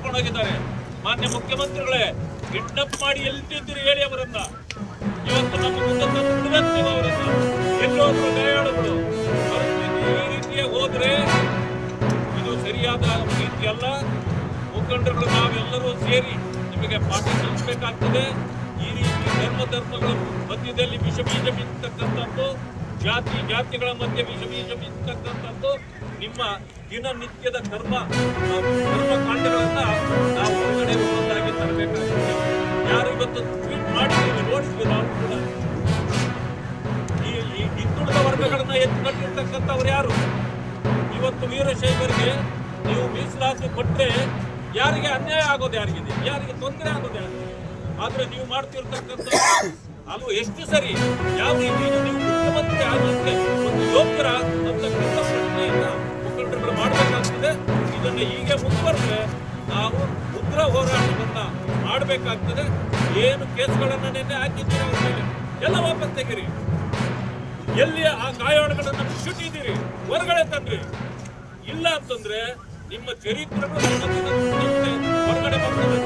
ಕರ್ಕೊಂಡು ಹೋಗಿದ್ದಾರೆ. ಮಾನ್ಯ ಮುಖ್ಯಮಂತ್ರಿಗಳೇ, ಕಿಡ್ನಾಪ್ ಮಾಡಿ ಎಲ್ಲಿದ್ದೀರಿ ಹೇಳಿ ಅವರನ್ನ. ಇವತ್ತು ನಮ್ಮ ಮುಂದೆ ತಂದು ಬಿಡಬೇಕು ನೀವು ಅವರನ್ನ. ಎಲ್ಲೋದ್ರು ಗಾಯಾಳುಗಳು. ಪರಿಸ್ಥಿತಿ ಈ ರೀತಿಯೇ ಹೋದ್ರೆ ಇದು ಸರಿಯಾದ ರೀತಿ ಅಲ್ಲ. ಮುಖಂಡರುಗಳು ನಾವೆಲ್ಲರೂ ಸೇರಿ ನಿಮಗೆ ಪಾಠ ಕಲಿಸಬೇಕಾಗ್ತದೆ. ಈ ರೀತಿ ಧರ್ಮಗಳ ಮಧ್ಯದಲ್ಲಿ ವಿಷ ಬೀಜ ಬಿತ್ತಕ್ಕಂಥದ್ದು, ಜಾತಿಗಳ ಮಧ್ಯೆ ವಿಷ ಬೀಜ ಬಿತ್ತಕ್ಕಂಥದ್ದು ನಿಮ್ಮ ದಿನನಿತ್ಯದ ಕರ್ಮಕಾಂಡಗಳನ್ನ ನಾವು ಹೊರಗಡೆ ಒಂದೊಂದಾಗಿ ತರಬೇಕಾಗ್ತದೆ. ಯಾರು ಇವತ್ತು ಟ್ವೀಟ್ ಮಾಡಿದ್ದೀವಿ ನೋಡಿದ್ವಿ ನಾವು ಕೂಡ. ಈ ಹಿಂದುಳಿದ ವರ್ಗಗಳನ್ನ ಎತ್ತಿಕೊಂಡಿರ್ತಕ್ಕಂಥವ್ರು ಯಾರು? ಇವತ್ತು ವೀರಶೈವರಿಗೆ ನೀವು ಮೀಸಲಾತಿ ಕೊಟ್ಟರೆ ಯಾರಿಗೆ ಅನ್ಯಾಯ ಆಗೋದು ಯಾರಿಗಿದೆ? ಯಾರಿಗೆ ತೊಂದರೆ ಆಗೋದು ಯಾರಿಗೆ? ಆದ್ರೆ ನೀವು ಮಾಡ್ತಿರ್ತಕ್ಕಂಥ ಅದು ಎಷ್ಟು ಸರಿ? ಯಾವ ರೀತಿ ನೀವು ಮುಖ್ಯಮಂತ್ರಿ ಆಗಲಿಕ್ಕೆ ಒಂದು ಯೋಗ್ಯರ ಅಂತಕ್ಕಂಥ ಪ್ರಶ್ನೆಯನ್ನ ಮುಖಂಡರುಗಳು ಮಾಡಬೇಕಾಗ್ತದೆ. ಇದನ್ನ ಹೀಗೆ ಮುಂದುವರೆದ್ರೆ ನಾವು ಉಗ್ರ ಹೋರಾಟವನ್ನ ಮಾಡಬೇಕಾಗ್ತದೆ. ಏನು ಕೇಸ್ಗಳನ್ನ ನಿನ್ನೆ ಹಾಕಿದ್ದೀರಿ ಅವ್ರ ಮೇಲೆ ಎಲ್ಲ ವಾಪಸ್ ತೆಗೀರಿ. ಎಲ್ಲಿ ಆ ಗಾಯಾಳುಗಳನ್ನ ಮುಚ್ಚಿಟ್ಟಿದ್ದೀರಿ ಹೊರಗಡೆ ತಂದ್ರಿ. ಇಲ್ಲ ಅಂತಂದ್ರೆ ನಿಮ್ಮ ಚರಿತ್ರೆಗಳು ಹೊರಗಡೆ ಬರ್ತದೆ.